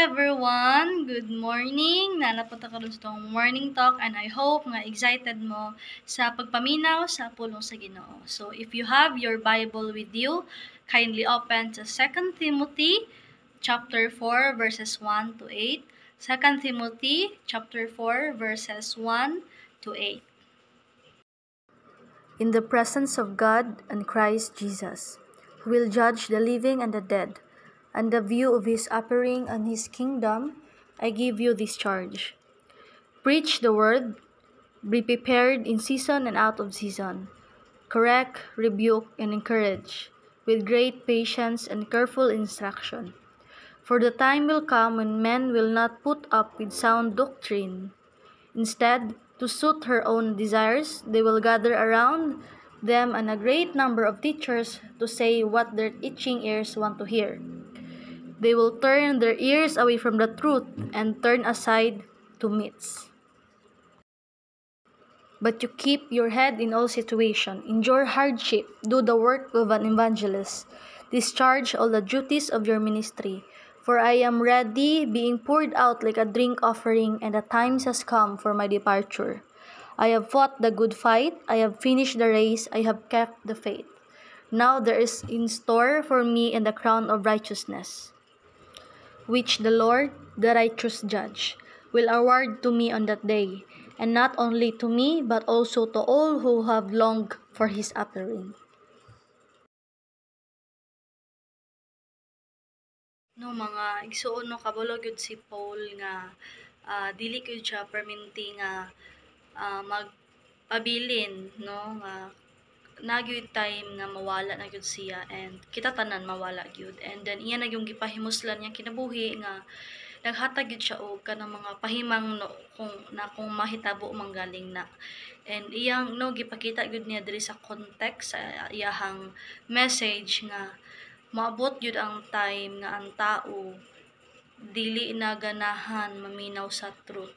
everyone! Good morning! Nanapunta ka rin sa itong morning talk and I hope nga excited mo sa pagpaminaw sa pulong sa Ginoo. So if you have your Bible with you, kindly open to 2 Timothy chapter 4 verses 1 to 8. 2 Timothy chapter 4 verses 1 to 8. In the presence of God and Christ Jesus, who will judge the living and the dead, and the view of his appearing and his kingdom, I give you this charge. Preach the word, be prepared in season and out of season. Correct, rebuke, and encourage, with great patience and careful instruction. For the time will come when men will not put up with sound doctrine. Instead, to suit her own desires, they will gather around them and a great number of teachers to say what their itching ears want to hear. They will turn their ears away from the truth and turn aside to myths. But you keep your head in all situation, endure hardship, do the work of an evangelist, discharge all the duties of your ministry. For I am ready, being poured out like a drink offering, and the time has come for my departure. I have fought the good fight, I have finished the race, I have kept the faith. Now there is in store for me in the crown of righteousness, which the Lord, the righteous judge, will award to me on that day, and not only to me, but also to all who have longed for his appearing. No, mga igsuon no kabalo gyud si Paul nga dili gyud siya perminti nga magpabilin no nga nagyud time nga mawala na gyud siya and kita tanan mawala gyud, and then iya na yung gipahimuslan niya kinabuhi nga naghatag gyud siya og kanang mga pahimang no, kung mahitabo manggaling na, and iyang no gipakita gyud niya diri sa context sa iyahang message nga maabot gyud ang time nga ang tao dili na ganahan maminaw sa truth.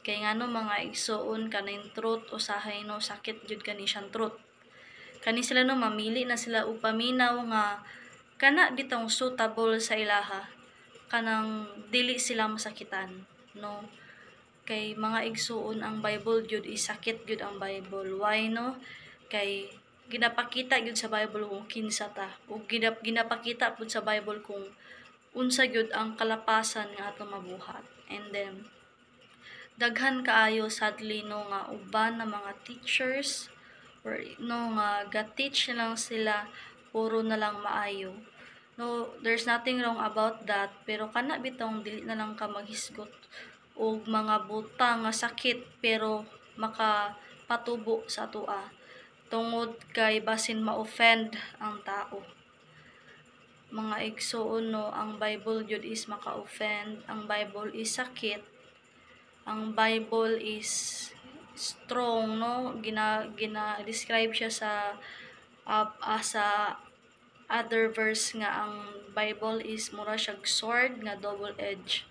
Kay ngano mga igsoon kaning truth usahay no sakit gyud kani siyang truth. Kani sila no mamili na sila og paminaw nga kana bitong suitable sa ilaha, kanang dili sila masakitan no. Kay mga igsuon ang Bible gyud isakit gyud ang Bible. Why no? Kay ginapakita gyud sa Bible kung kinsa ta, ug ginapakita pud sa Bible kung unsa gyud ang kalapasan nga atong mabuhat. And then daghan kaayo sadly no nga uban na mga teachers or no nga ga-teach lang sila puro na lang maayo. No, there's nothing wrong about that, pero kana bitong dili na lang ka maghisgot og mga buta nga sakit pero makapatubo sa atoa tungod kay basin ma-offend ang tao. Mga igsoon no, ang Bible gyud is maka-offend, ang Bible is sakit, ang Bible is strong no, describe siya sa other verse nga ang Bible is mura siyang sword nga double edge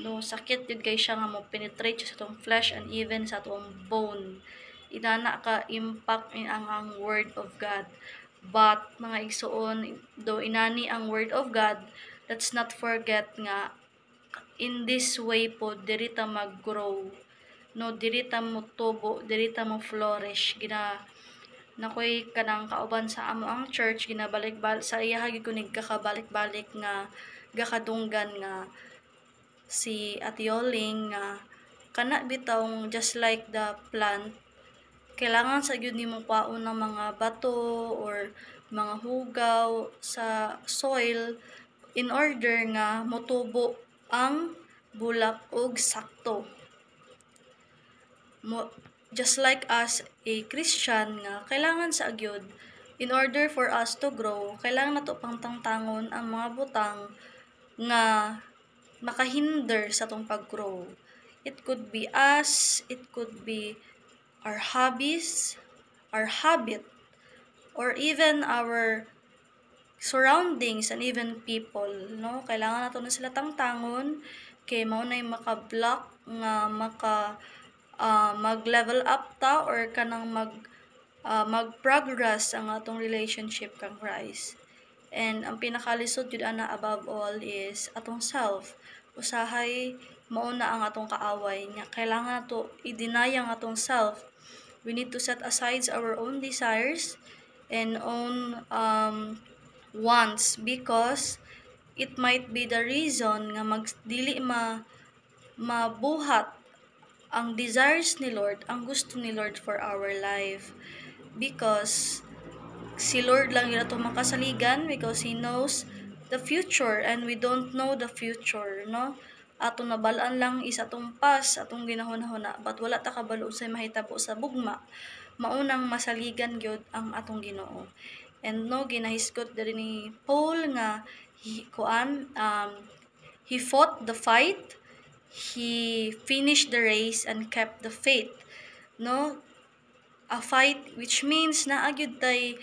no, sakit yun kay siya nga mo penetrate siya sa atong flesh and even sa atong bone, inana ka impact in ang word of God. But mga igsoon, do inani ang word of God, let's not forget nga in this way po diri ta mag-grow no, diri ta mo tubo, diri ta mo flourish. Nakoy kanang kauban sa amo ang church ginabalik-balik sa iya gyud kunig kakabalik-balik nga gakadunggan nga si Atioling nga kana bitong just like the plant, kailangan sa gyud nimo paon ng mga bato or mga hugaw sa soil in order nga motubo ang bulak og sakto. Just like as a Christian nga kailangan sa agyod in order for us to grow, kailangan nato pang tangtangon ang mga butang nga makahinder sa tong pag-grow. It could be us, it could be our hobbies, our habit, or even our surroundings and even people no. Kailangan nato na sila tangtangon kay mao nay maka-block nga mag-level up ta or kanang mag-progress ang atong relationship kang Christ. And ang pinakalisod jud ana above all is atong self. usahay mauna ang atong kaaway nya kailangan nato i-deny ang atong self. We need to set aside our own desires and own wants, because it might be the reason nga dili mabuhat ang desires ni Lord, ang gusto ni Lord for our life. Because si Lord lang yun ato makasaligan, because He knows the future and we don't know the future, no? Atong nabalaan lang is atong past, atong ginahuna-huna, but wala ta kabalo sa mahitabo sa bugma. Maunang masaligan gyud ang atong Ginoo. And no, ginahisgot diri ni Paul nga he fought the fight, he finished the race and kept the faith. No, a fight which means naagyud tay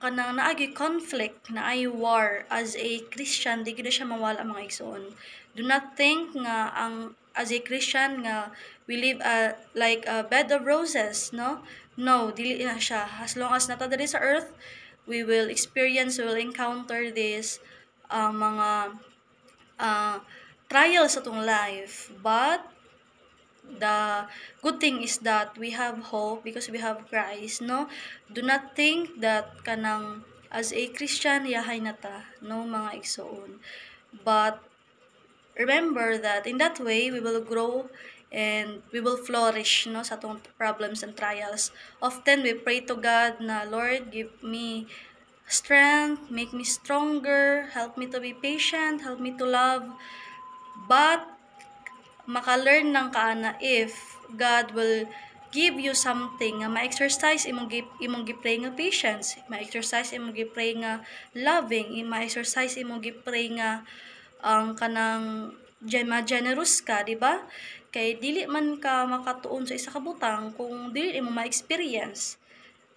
kanang naagi conflict, naay war. As a Christian, di gid siya mawala mga igsoon. Do not think nga as a Christian nga we live like a bed of roses, no? No, dili na siya. As long as nata diri sa earth, we will encounter this mga trials sa tong life. But the good thing is that we have hope because we have Christ, no? Do not think that kanang as a Christian yahay na ta, no, mga igsoon. But remember that in that way we will grow and we will flourish, no, sa atong problems and trials. Often we pray to God na, Lord, give me strength, make me stronger, help me to be patient, help me to love. But maka-learn ng kaana if God will give you something nga ma-exercise imong gipray nga patience, ma-exercise imong gipray nga loving, ma-exercise imong gipray nga ang kanang generous ka, di ba? Kay dili man ka makatuon sa isa ka butang kung dili mo ma-experience.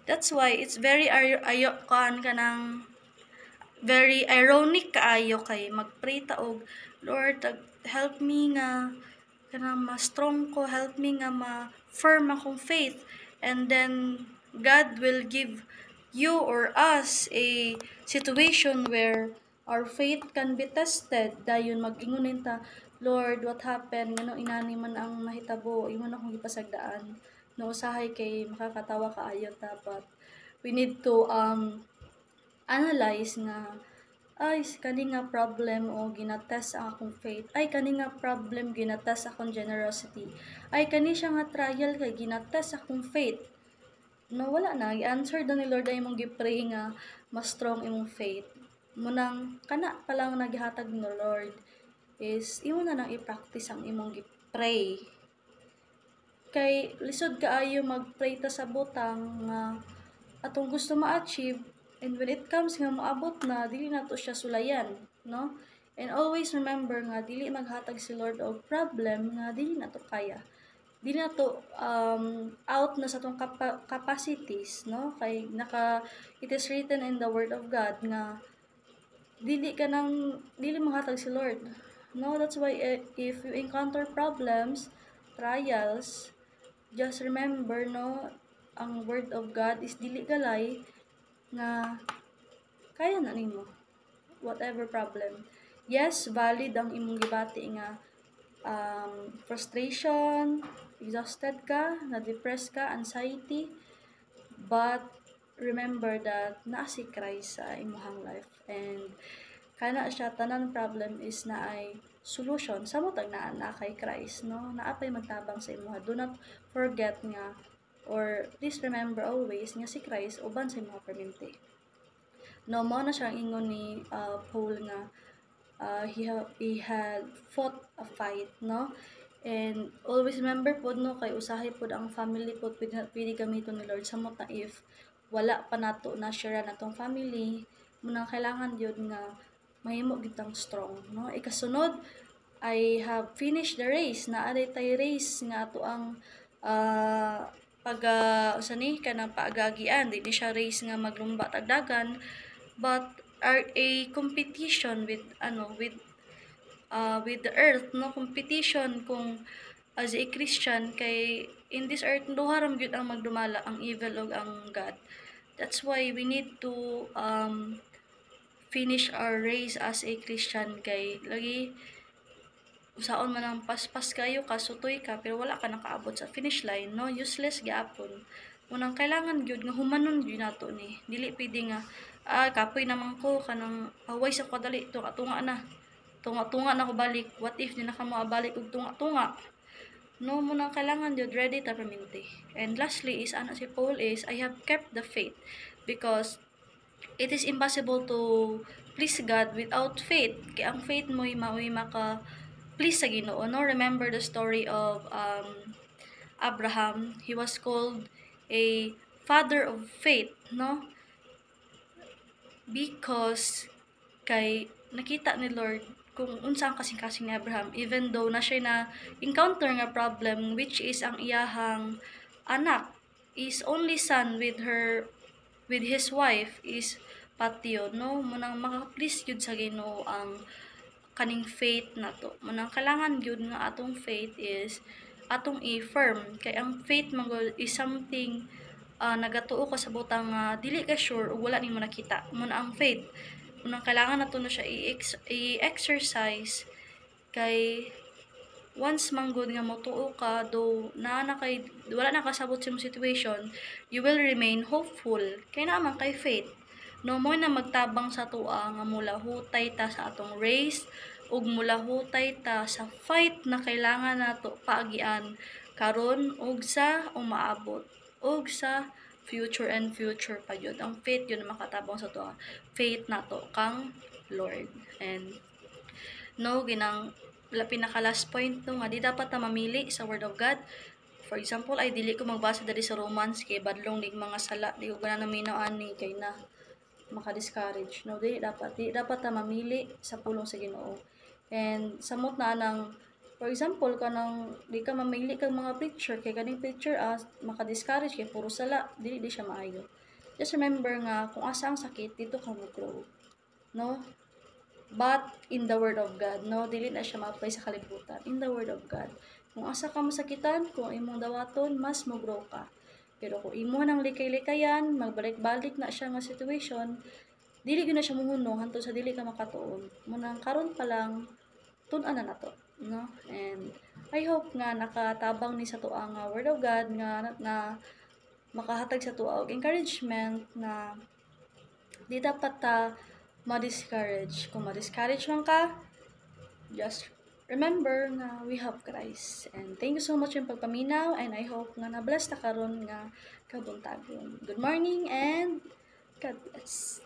That's why it's very kanang very ironic kaayo kay magpray ta og, Lord, help me nga kanang ma-strong ko, help me nga ma-firm akong faith, and then God will give you or us a situation where our faith can be tested. Dayon mag-ingunin ta, Lord, what happened? Ngano inani man ang mahitabo, ingon akong gipasagdaan. No usahay kay makakatawa kaayo ta, but we need to analyze nga ay kani nga problem o ginatest ang akong faith, ay kani nga problem ginatest akong generosity, ay kani siya nga trial kay ginatest akong faith. No, wala na i-answer daw ni Lord ay imong gipray nga mas strong imong faith. Munang kana pa lang nagihatag ni Lord is imo na nang i-practice ang imong gipray. Kay lisod kaayo magpray ta sa butang nga atong gusto ma-achieve, and when it comes nga moabot na, dili na to siya sulayan, no? And always remember nga dili maghatag si Lord og problem nga dili na to kaya. Dili na to out na sa tong capacities, no? Kay it is written in the word of God nga dili maghatag si Lord. No, that's why if you encounter problems, trials, just remember, no, ang word of God is dili galay nga kaya na nimo whatever problem. Yes, valid ang imong gibati nga frustration, exhausted ka, na-depressed ka, anxiety, but remember that naa si Christ sa imong life, and kana siya tanan problem is naay solution sa mutag naa kay Christ, no? Naapay magtabang sa imuha. Do not forget nga, or please remember always nga si Christ uban sa mga permente. No, mao na siyang ingon ni Paul nga he had fought a fight, no? And always remember pod, no, kay usahay pod ang family pod pwede gamiton ni Lord sa mata if wala pa nato na share natong family, munang kailangan gyud nga mahimo gitang strong, no? Ikasunod, I have finished the race. Naaday tay race nga ato ang kanang paagagian. Di siya race nga maglumba tagdagan, but are a competition with the earth, no? Competition kung as a Christian kay in this earth duha ra gyud ang magdumala, ang evil ug ang God. That's why we need to finish our race as a Christian kay lagi usaon man ang paspas kayo ka, sutoy ka, pero wala ka nakaabot sa finish line, no? Useless gyapon. Unang kailangan gyud nga humanon gyud nato ni. Dili pwede nga kapoy naman ko kanang away sa kadali tunga-tunga na. Tunga-tunga na ko balik. What if di na ka mo balik og tunga-tunga? No, munang kailangan gyud ready ta perminti. And lastly is ano si Paul is I have kept the faith because it is impossible to please God without faith. Kaya ang faith mo mao'y maka please sa Ginoo, no? Remember the story of Abraham. He was called a father of faith, no? Because kay nakita ni Lord kung unsa ang kasing-kasing ni Abraham, even though na siya na encounter nga problem, which is ang iyahang anak is only son with his wife is patio, no? Munang maka-please gyud sa Ginoo ang kaning faith nato. Munang kailangan gyud nga atong faith is atong i-firm kay ang faith man is something nagatuo ka sa butang dili ka sure ug wala nimo nakita. Muna ang faith, munang kailangan nato na siya i-exercise kay once manggod nga motuo ka do kay wala na kasabot sa imong situation, you will remain hopeful kay naman kay faith. No mo na magtabang sa tuwa nga mula hutay ta sa atong race ug mula hutay ta sa fight na kailangan nato paagian karon ug sa umaabot ug sa future and future pa gyud. Ang faith yun na makatabang sa tuwa. Faith nato kang Lord. And no ginang pinaka last point no nga di dapat ta mamili sa word of God. For example, ay dili ko magbasa dali sa Romans kay badlong ning mga sala di ko na naminaw ani kay na maka-discourage. No, di dapat ta mamili sa pulong sa Ginoo. And samot na nang for example kanang di ka mamili kang mga picture kay kaning picture maka-discourage kay puro sala, dili siya maayo. Just remember nga kung asa ang sakit dito ka mo grow. No? But in the word of God, no, dili na siya ma-apply sa kalibutan. In the word of God. Kung asa ka masakitan, kung imong dawaton, mas mo grow ka. Pero kung imo nang likay-likayan, magbalik-balik na siya nga situation, dili gyud na siya muhunong hantod sa dili ka makatuon. Munang karon pa lang tun-an na nato, no? And I hope nga nakatabang ni sa tuwa nga word of God nga na makahatag sa tuwa og encouragement na di dapat ta ma-discourage. Kung ma-discourage man ka, just remember nga we have Christ. And thank you so much yung pagpaminaw and I hope nga na-bless ta karon nga kabuntagon. Good morning and God bless.